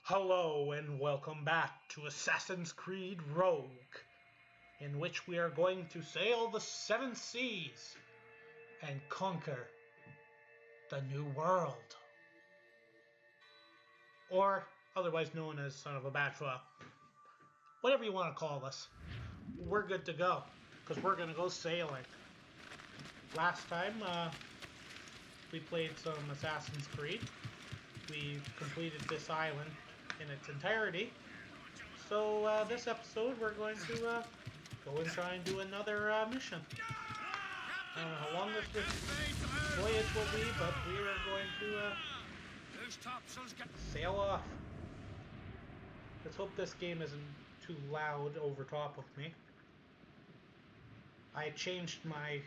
Hello and welcome back to Assassin's Creed Rogue, in which we are going to sail the seven seas and conquer the New World, or otherwise known as Son of a Bachelor. Whatever you want to call us, we're good to go, because we're going to go sailing. Last time, we played some Assassin's Creed. We completed this island in its entirety. So this episode, we're going to go and try and do another mission. I don't know how long this voyage will be, but we are going to sail off. Let's hope this game isn't too loud over top of me. I changed my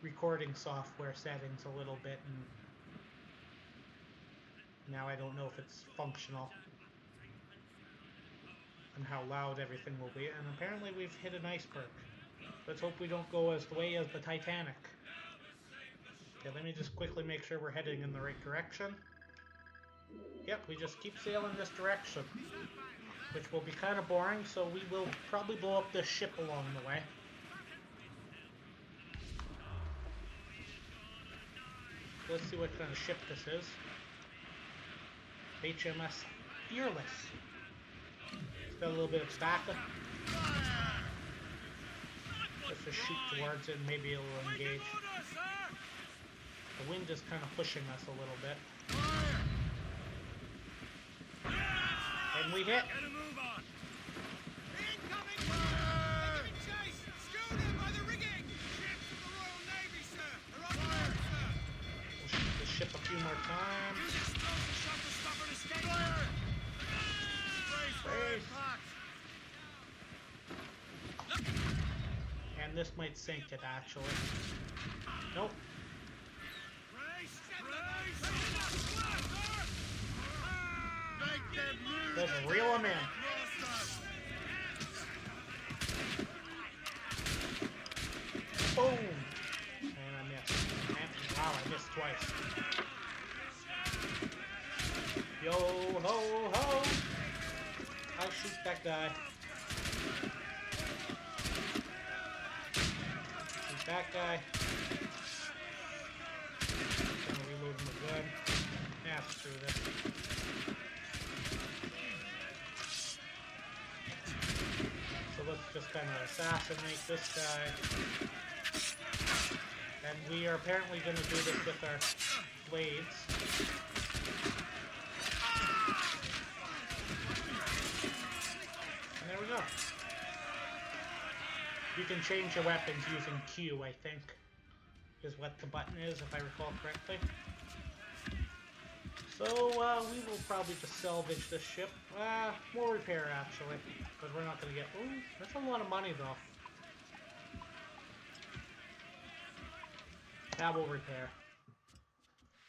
recording software settings a little bit, and now I don't know if it's functional and how loud everything will be. And apparently we've hit an iceberg. Let's hope we don't go as the way as the Titanic. Okay, let me just quickly make sure we're heading in the right direction. Yep, we just keep sailing this direction, which will be kind of boring, so we will probably blow up this ship along the way. Let's see what kind of ship this is. HMS Fearless. It's got a little bit of tobacco. Let's just shoot towards it and maybe it will engage. The wind is kind of pushing us a little bit. And we hit. We'll shoot the ship a few more times. Brace. And this might sink it, actually. Nope. Let's reel them in. Boom! And I missed. Wow, I missed twice. Yo ho ho! I'll shoot that guy. Shoot that guy. Gonna reload my gun. Yeah, screw this. So let's just kind of assassinate this guy. And we are apparently going to do this with our blades. And there we go. You can change your weapons using Q, I think, is what the button is, if I recall correctly. So we will probably just salvage this ship. We'll repair actually, because we're not going to get... Ooh, that's a lot of money though. That will repair.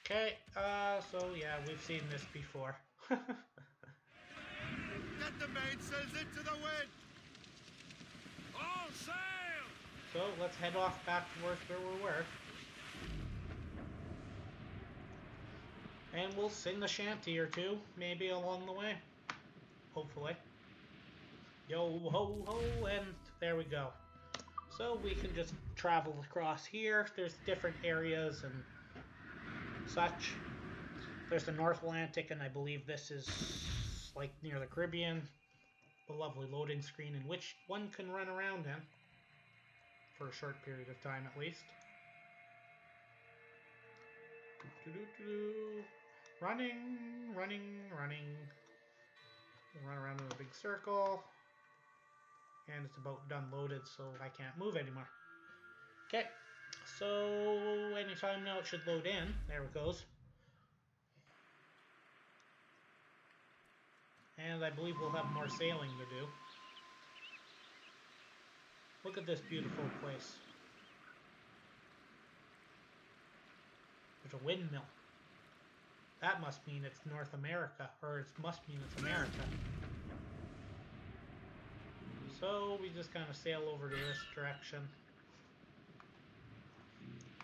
Okay, so yeah, we've seen this before. Get the mainsails into the wind! All sail! So let's head off back towards where we were. And we'll sing a shanty or two, maybe along the way. Hopefully. Yo ho ho, and there we go. So we can just travel across here. There's different areas and such. There's the North Atlantic, and I believe this is like near the Caribbean. A lovely loading screen in which one can run around in. For a short period of time at least. Running, running, running. We'll run around in a big circle. And it's about done loaded, so I can't move anymore. Okay, so anytime now it should load in. There it goes. And I believe we'll have more sailing to do. Look at this beautiful place. There's a windmill. That must mean it's North America, or it must mean it's America. So we just kind of sail over to this direction,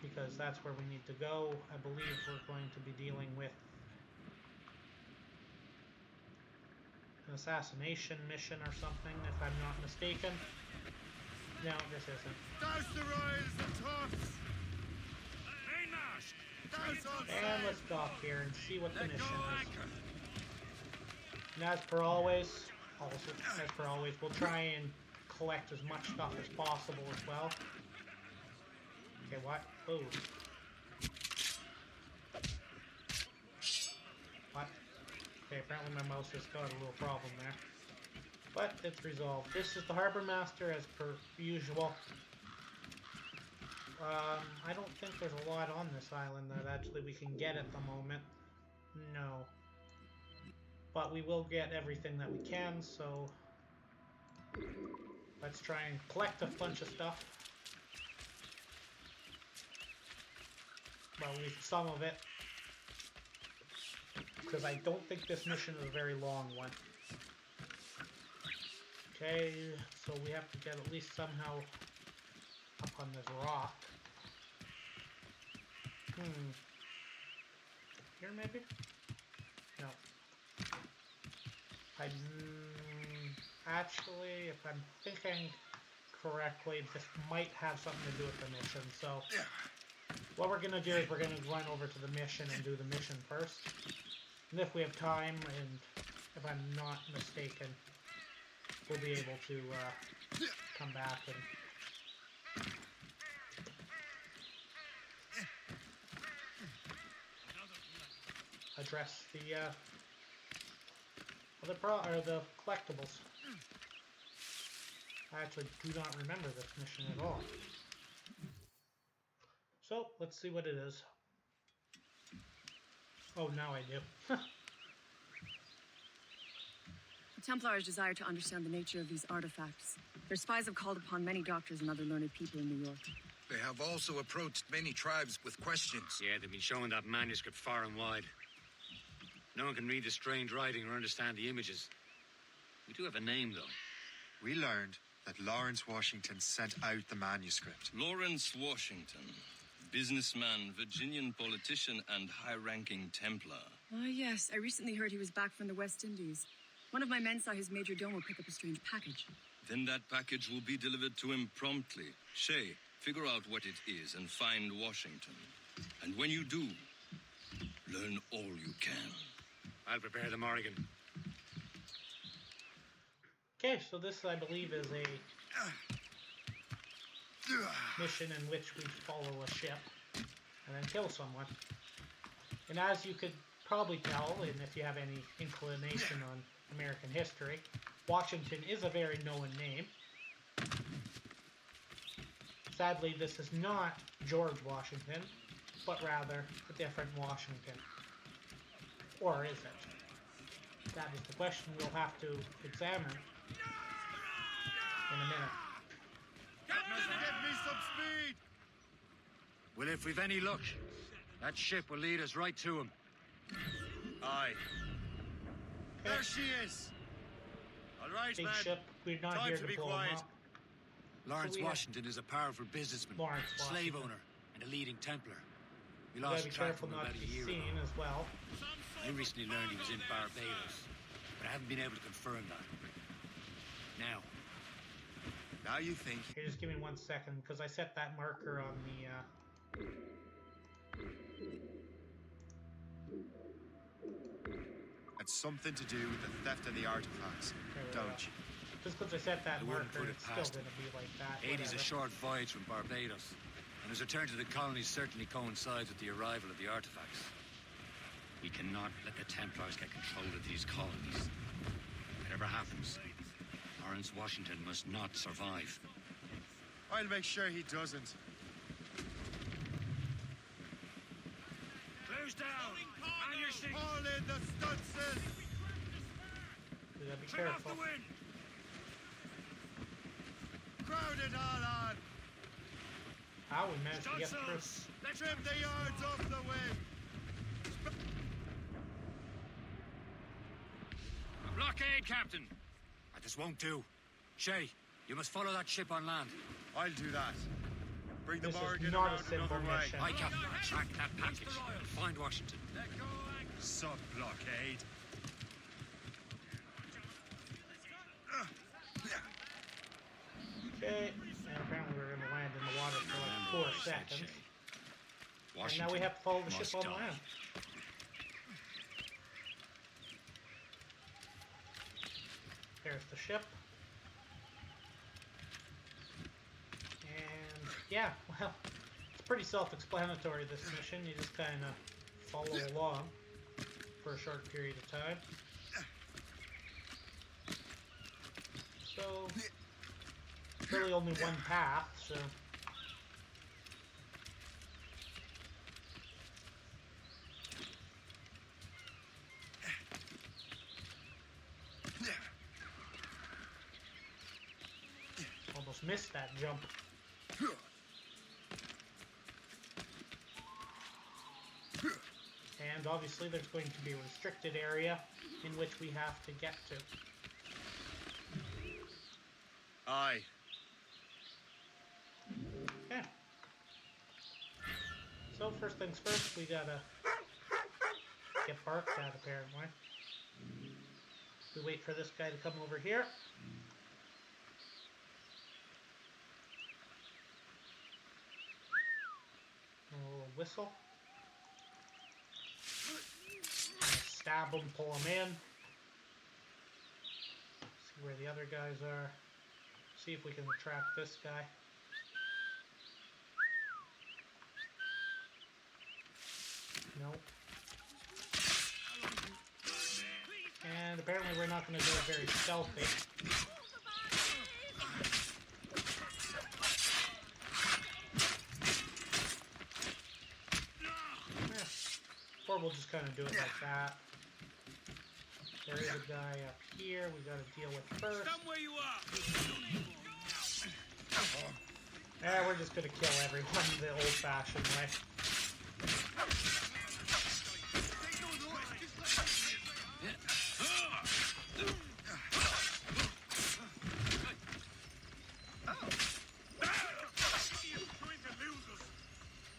because that's where we need to go. I believe we're going to be dealing with an assassination mission or something, if I'm not mistaken. No, this isn't. Douse the royals and tops! Mainmast! Douse on And let's dock here and see what the mission is. And as per always, we'll try and collect as much stuff as possible as well. Okay, what? Oh. What? Okay, apparently my mouse has got a little problem there. But it's resolved. This is the Harbor Master as per usual. I don't think there's a lot on this island that actually we can get at the moment. No. But we will get everything that we can, so let's try and collect a bunch of stuff. Well, at least some of it. Because I don't think this mission is a very long one. Okay, so we have to get at least somehow up on this rock. Here maybe? No. Actually, if I'm thinking correctly, this might have something to do with the mission. So what we're gonna do is we're gonna run over to the mission and do the mission first. And if we have time, and if I'm not mistaken, we'll be able to come back and address the the collectibles. I actually do not remember this mission at all. So let's see what it is. Oh, now I do. The Templars desire to understand the nature of these artifacts. Their spies have called upon many doctors and other learned people in New York. They have also approached many tribes with questions. Yeah, they've been showing that manuscript far and wide. No one can read the strange writing or understand the images. We do have a name, though. We learned that Lawrence Washington sent out the manuscript. Lawrence Washington, businessman, Virginian politician, and high-ranking Templar. Ah, yes. I recently heard he was back from the West Indies. One of my men saw his major domo pick up a strange package. Then that package will be delivered to him promptly. Shay, figure out what it is and find Washington. And when you do, learn all you can. I'll prepare the Morrigan. Okay, so this, I believe, is a mission in which we follow a ship and then kill someone. And as you could probably tell, and if you have any inclination on American history, Washington is a very known name. Sadly, this is not George Washington, but rather a different Washington. Or is it? That is the question we'll have to examine in a minute. Get me some speed! Well, if we've any luck, that ship will lead us right to him. Aye. There she is! All right, Big man. ship, we're not Time here to to be blow quiet. them up. Lawrence we have- Washington is a powerful businessman, Lawrence slave Washington. owner, and a leading Templar. We You gotta lost be track careful of him not about to a be year seen ago. as well. I recently learned he was in Barbados, but I haven't been able to confirm that. Now you think Here, just give me 1 second, because I set that marker on the, it's something to do with the theft of the artifacts, there we don't go. you? Just because I set that I wouldn't marker, put it it's still past going to be like that. 80's a whatever. short voyage from Barbados, and his return to the colonies certainly coincides with the arrival of the artifacts. We cannot let the Templars get control of these colonies. Whatever happens, Lawrence Washington must not survive. I'll make sure he doesn't. Close down! On your seat! All in the stunsail! You gotta be Trim off careful. the wind! Crowd it all on! How we managed to get through. Stunsails! Let's trim the yards off the wind! Blockade, Captain! This won't do. Shay, you must follow that ship on land. I'll do that. Bring the This is Morgan not a around simple another way. mission. I can track that package and find Washington. Let go, anchor! Sub-blockade. seconds. Shay. And Washington now we have to follow the must ship on die. land. There's the ship. And yeah, well, it's pretty self-explanatory, this mission. You just kind of follow along for a short period of time. So, really only one path, so... Almost missed that jump. And obviously there's going to be a restricted area in which we have to get to. Aye. Okay. So first things first, we gotta get barked at apparently. We wait for this guy to come over here. A little whistle. Stab him, pull him in. See where the other guys are. See if we can trap this guy. Nope. And apparently we're not going to do it very stealthy. Or we'll just kind of do it like that. There is a guy up here we got to deal with first. Stand where you are. We're just going to kill everyone the old-fashioned way.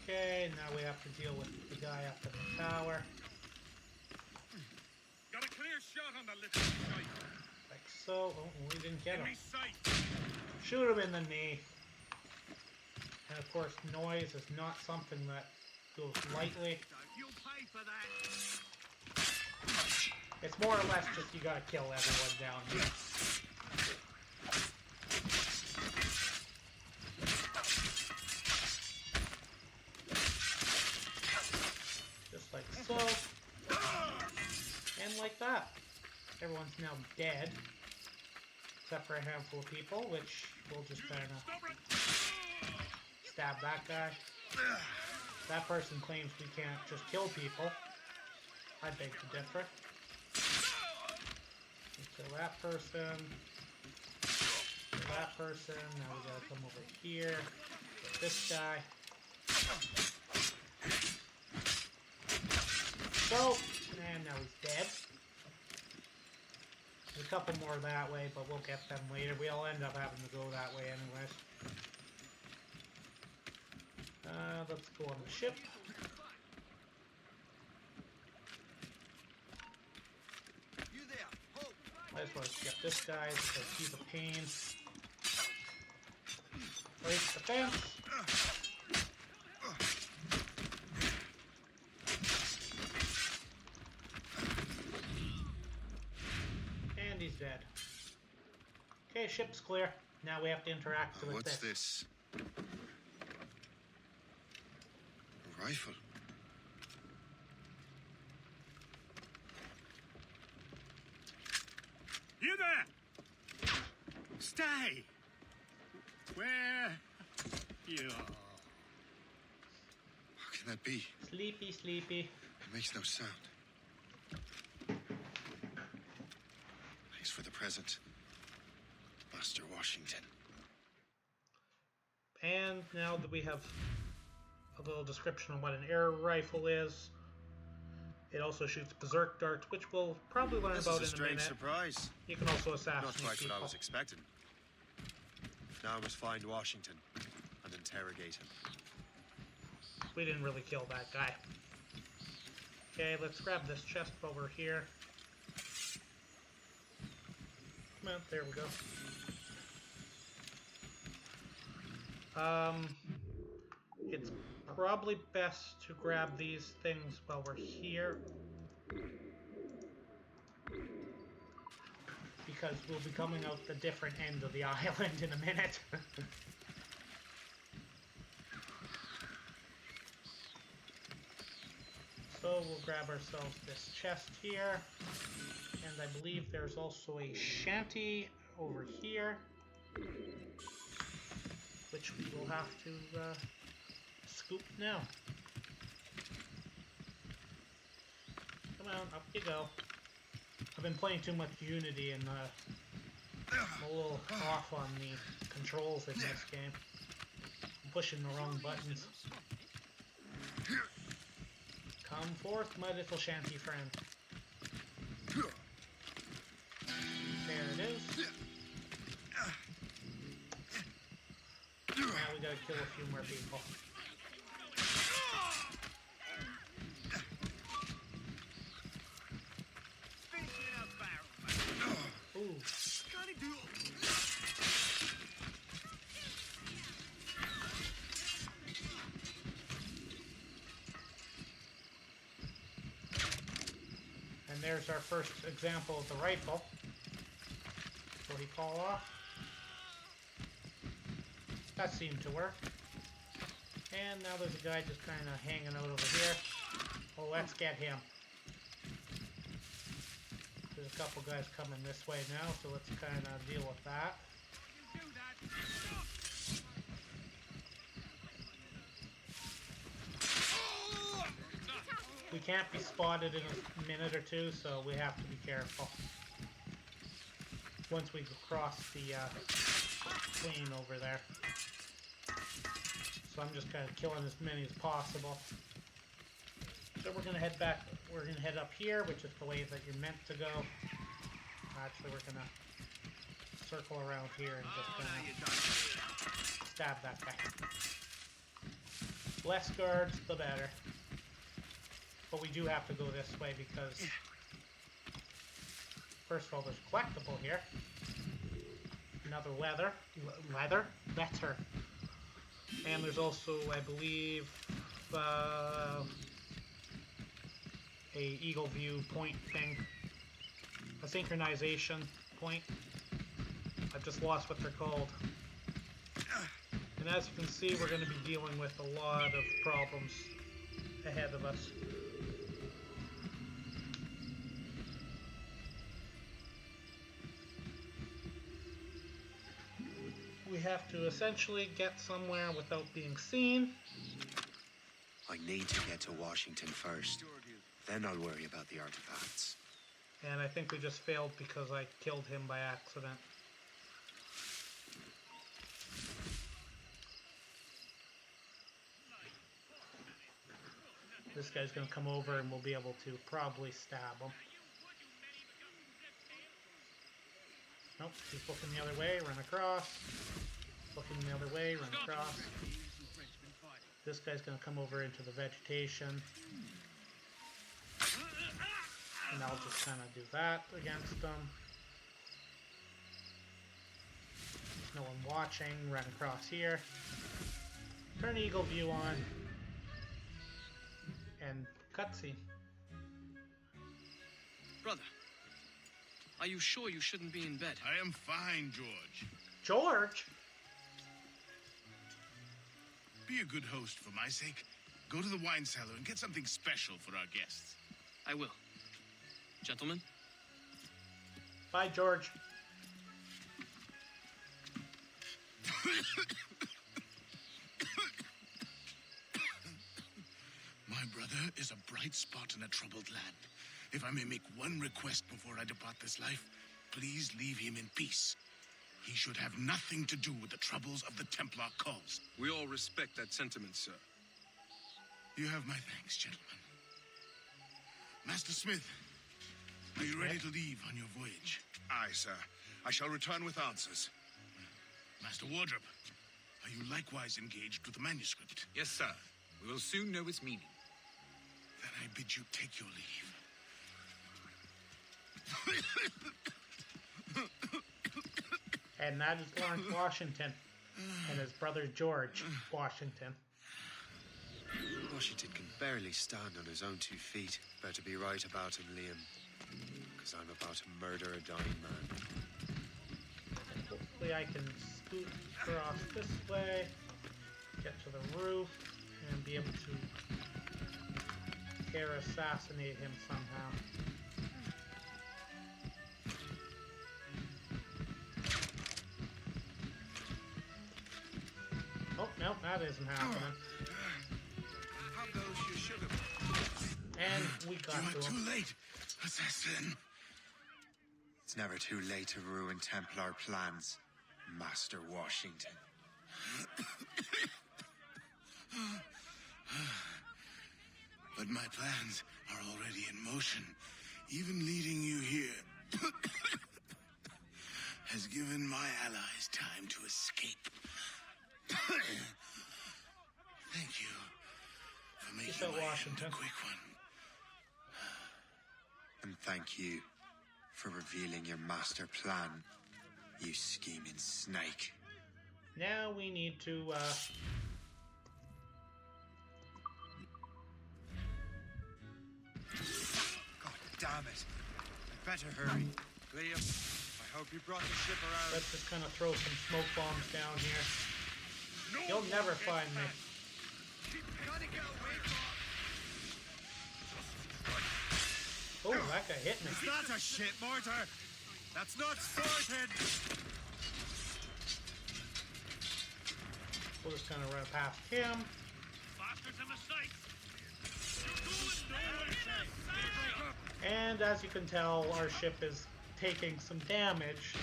Okay, now we have to deal with the guy up at the tower. Got a clear shot on the little guy. Like so. Oh, we didn't get him. Enemy sight. Shoot him in the knee. And of course, noise is not something that goes lightly. You'll pay for that. It's more or less just you gotta kill everyone down here. Just like so. And like that. Everyone's now dead. Except for a handful of people, which we'll just kind of stab that guy. That person claims we can't just kill people. I beg to differ. Kill that person. Kill that person. Now we gotta come over here. Get this guy. So, and now he's dead. There's a couple more that way, but we'll get them later. We'll end up having to go that way anyways. Let's go on the ship. Might as well skip this guy because he's a pain. Break the fence. And he's dead. Okay, ship's clear. Now we have to interact with What's this. this? A rifle. You there! Stay! Where you are? How can that be? Sleepy, sleepy. It makes no sound. Thanks for the present, Master Washington. And now that we have a little description on what an air rifle is, it also shoots berserk darts, which we'll probably learn This about is a in a strange minute. surprise. You can also assassinate Not quite people. what I was expecting. Now I must find Washington and interrogate him. We didn't really kill that guy. Okay, let's grab this chest while we're here. Come on, there we go. It's probably best to grab these things while we're here, because we'll be coming out the different end of the island in a minute. So we'll grab ourselves this chest here, and I believe there's also a shanty over here, which we will have to scoop now. Come on, up you go. I've been playing too much Unity and I'm a little off on the controls in this game. I'm pushing the wrong buttons. Come forth, my little shanty friend. There it is. Now we gotta kill a few more people. Ooh. And there's our first example of the rifle. Will he fall off? That seemed to work. And now there's a guy just kind of hanging out over here. Well, let's get him. There's a couple guys coming this way now, so let's kind of deal with that. We can't be spotted in a minute or two, so we have to be careful. Once we cross the clean over there. So I'm just kind of killing as many as possible. So we're going to head back, we're going to head up here, which is the way that you're meant to go. Actually, we're going to circle around here and just kind of stab that guy. Less guards, the better. But we do have to go this way because, first of all, there's a collectible here. Another letter. And there's also, I believe, a eagle view point thing. A synchronization point. I've just lost what they're called. And as you can see, we're going to be dealing with a lot of problems ahead of us. We have to essentially get somewhere without being seen. I need to get to Washington first. Then I'll worry about the artifacts. And I think we just failed because I killed him by accident. This guy's going to come over and we'll be able to probably stab him. Nope, he's looking the other way, run across. Looking the other way, run across. This guy's going to come over into the vegetation. And I'll just kind of do that against them. No one watching, run across here. Turn eagle view on. And cutscene. Brother, are you sure you shouldn't be in bed? I am fine, George. George? Be a good host for my sake. Go to the wine cellar and get something special for our guests. I will. Gentlemen? Bye, George. My brother is a bright spot in a troubled land. If I may make one request before I depart this life, please leave him in peace. He should have nothing to do with the troubles of the Templar cause. We all respect that sentiment, sir. You have my thanks, gentlemen. Master Smith, are you ready to leave on your voyage? Aye, sir. I shall return with answers. Master Wardrop, are you likewise engaged with the manuscript? Yes, sir. We will soon know its meaning. Then I bid you take your leave. And that is Lawrence Washington and his brother George Washington. Washington can barely stand on his own 2 feet. Better be right about him, Liam. Because I'm about to murder a dying man. Hopefully I can scoot across this way, get to the roof, and be able to air assassinate him somehow. Oh, no, that isn't happening. And we got You to are him. too late, assassin. It's never too late to ruin Templar plans, Master Washington. But my plans are already in motion. Even leading you here has given my allies time to escape. Thank you for making at my end Washington. a quick one. And thank you for revealing your master plan, you scheming snake. Now we need to, God damn it. I better hurry. Liam, I hope you brought the ship around. let's just kind of throw some smoke bombs down here. You'll never find me. Oh, that guy hit me. It's not a shit mortar. That's not sorted. We'll just kind of run past him. And as you can tell, our ship is taking some damage.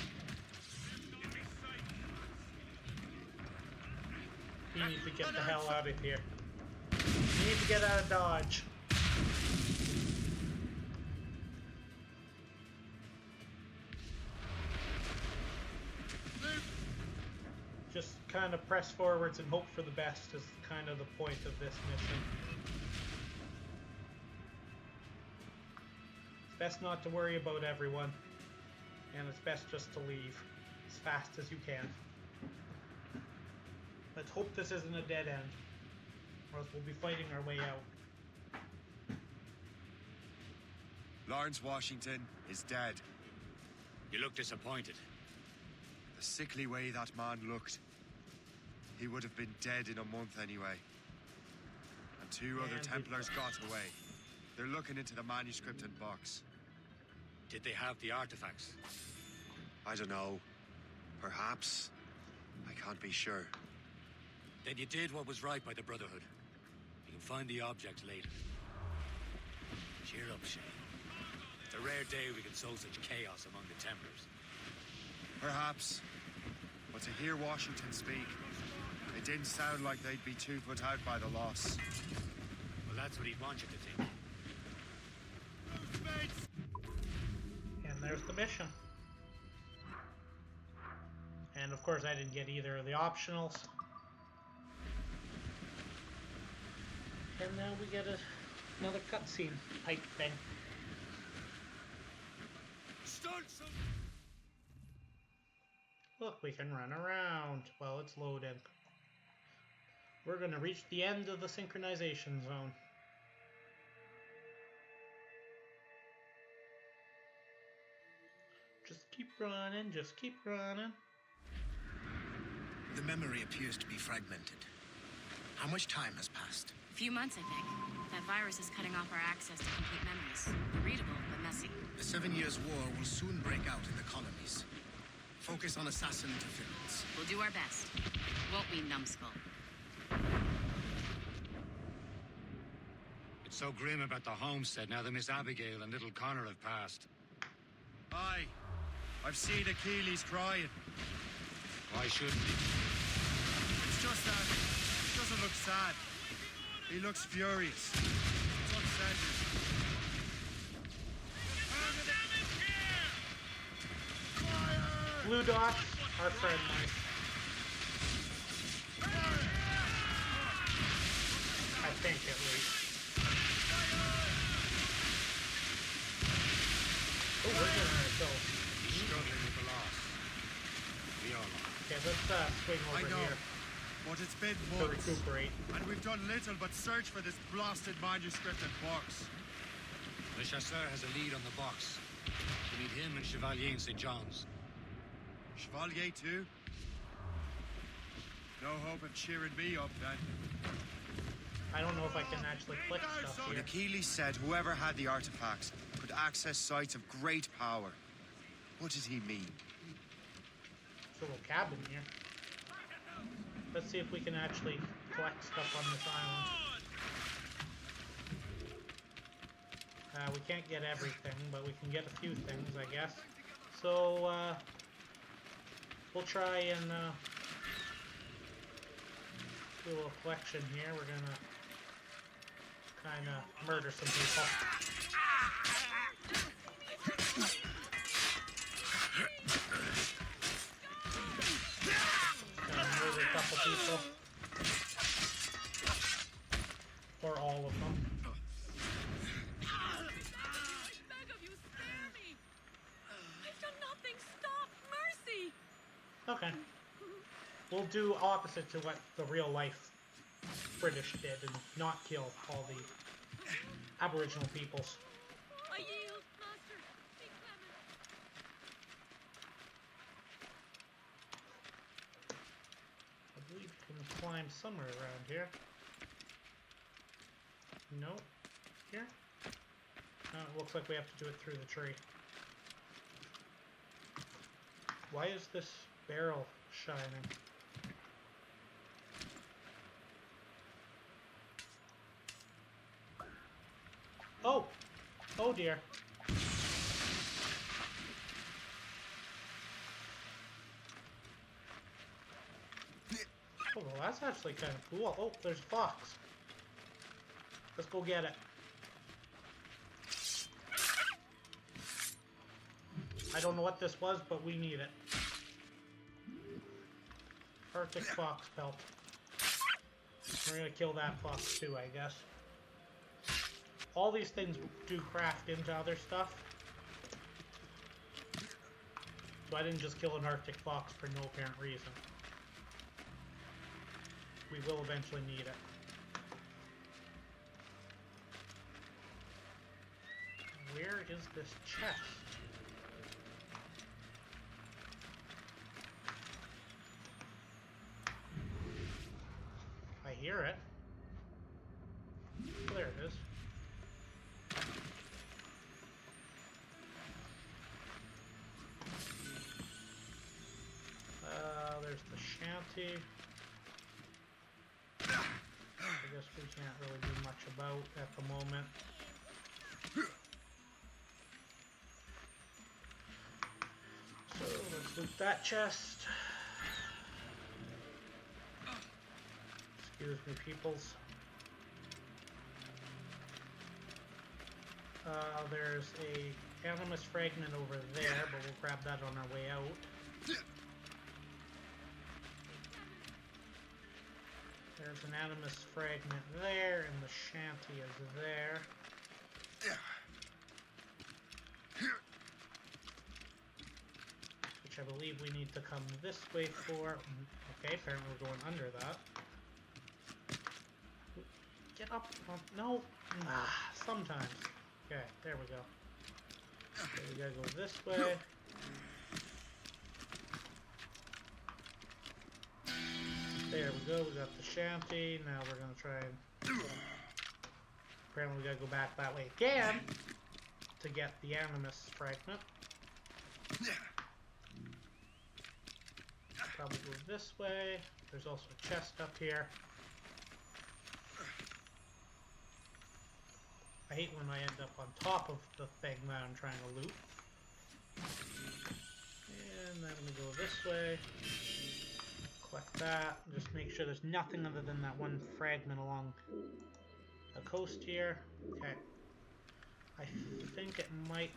We need to get the hell out of here. We need to get out of Dodge. Just kind of press forwards and hope for the best is kind of the point of this mission. It's best not to worry about everyone, and it's best just to leave as fast as you can. Let's hope this isn't a dead end, or else we'll be fighting our way out. Lawrence Washington is dead. You look disappointed. The sickly way that man looked. He would have been dead in a month anyway. And 2 other And Templars got away. They're looking into the manuscript and box. Did they have the artifacts? I don't know. Perhaps. I can't be sure. Then you did what was right by the Brotherhood. You can find the object later. Cheer up, Shane. It's a rare day we can sow such chaos among the Templars. Perhaps. But to hear Washington speak, it didn't sound like they'd be too put out by the loss. Well, that's what he'd want you to think. And there's the mission. And of course I didn't get either of the optionals. And now we get another cutscene type thing. Look, we can run around while it's loaded. We're going to reach the end of the synchronization zone. Just keep running, just keep running. The memory appears to be fragmented. How much time has passed? A few months, I think. That virus is cutting off our access to complete memories. Readable, but messy. The 7 Years' War will soon break out in the colonies. Focus on assassin interference. We'll do our best. Won't we, numbskull? It's so grim about the homestead now that Miss Abigail and little Connor have passed. Aye. I've seen Achilles crying. Why shouldn't he? It's just that he doesn't look sad. He looks furious. It's unsettling. Blue dot, our friendly. I think at least. Oh, we're getting ourselves. He's struggling with the loss. We all are. Okay, let's swing over I know. here. But it's been to months, recuperate. and we've done little but search for this blasted manuscript and books. Le Chasseur has a lead on the box. We need him and Chevalier in St. John's. Chevalier too? No hope of cheering me up then. I don't know if I can actually click stuff here. Achilles said whoever had the artifacts could access sites of great power. What does he mean? There's a little cabin here. Let's see if we can actually collect stuff on this island. We can't get everything, but we can get a few things, I guess. So, we'll try and do a little collection here. We're gonna kind of murder some people. Murder a couple people. Or all of them. I beg of you, spare me! I've done nothing! Stop! Mercy! Okay. We'll do opposite to what the real life British did and not kill all the Aboriginal peoples. I yield, master. Be clement. I believe you can climb somewhere around here. No? Here? No, it looks like we have to do it through the tree. Why is this barrel shining? Oh! Oh dear. Oh, well, that's actually kind of cool. Oh, there's a fox. Let's go get it. I don't know what this was, but we need it. Arctic fox pelt. We're gonna kill that fox too, I guess. All these things do craft into other stuff. So I didn't just kill an Arctic fox for no apparent reason. We will eventually need it. Where is this chest? I hear it. Oh, there it is. There's the shanty. I guess we can't really do much about at the moment. So let's loot that chest. Excuse me, peoples. There's a animus fragment over there, but we'll grab that on our way out. There's an animus fragment there, and the shanty is there. Which I believe we need to come this way for. Okay, apparently we're going under that. Get up! No! Sometimes. Okay, there we go. Okay, we gotta go this way. There we go, we got the shanty. Now we're gonna try and... Apparently we gotta go back that way again to get the animus fragment. Probably go this way. There's also a chest up here. I hate when I end up on top of the thing that I'm trying to loot. And then we go this way. Collect that. Just make sure there's nothing other than that one fragment along the coast here. Okay. I think it might...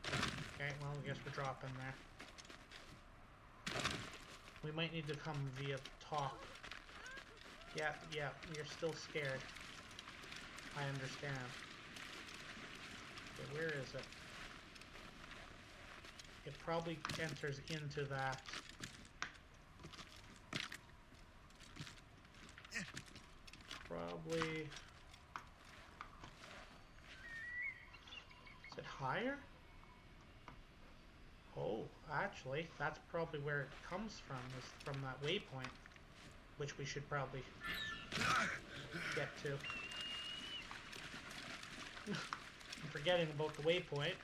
Okay, well, I guess we're dropping there. We might need to come via the top. Yeah, you're still scared. I understand. Okay, where is it? It probably enters into that probably... Is it higher? Oh, actually, that's probably where it comes from, is from that waypoint, which we should probably get to. I'm forgetting about the waypoint.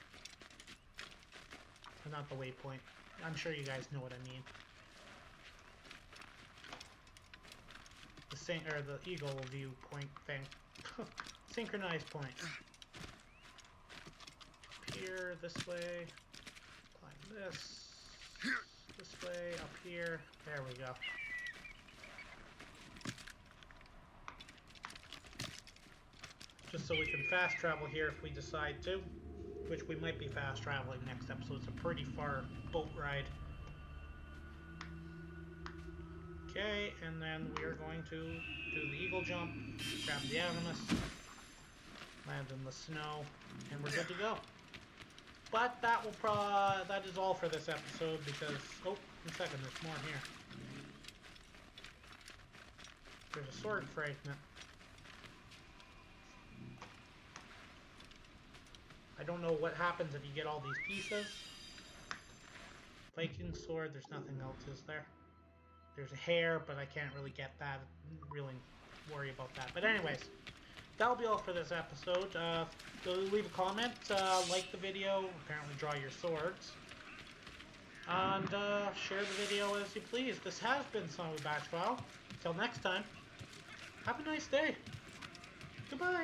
Or not the waypoint. I'm sure you guys know what I mean. The eagle view point thing. Synchronized point. Up here, this way. Climb this. This way, up here. There we go. Just so we can fast travel here if we decide to. Which we might be fast traveling next episode. It's a pretty far boat ride. Okay, and then we are going to do the eagle jump, grab the animus, land in the snow, and we're good to go. But that will that is all for this episode because, oh, one second, there's more here. There's a sword fragment. I don't know what happens if you get all these pieces. Viking sword, there's nothing else, is there? There's a hair, but I can't really get that. Really worry about that. But anyways, that'll be all for this episode. Leave a comment, like the video, apparently draw your swords, and share the video as you please. This has been Son of a Batch File. Until next time, have a nice day. Goodbye.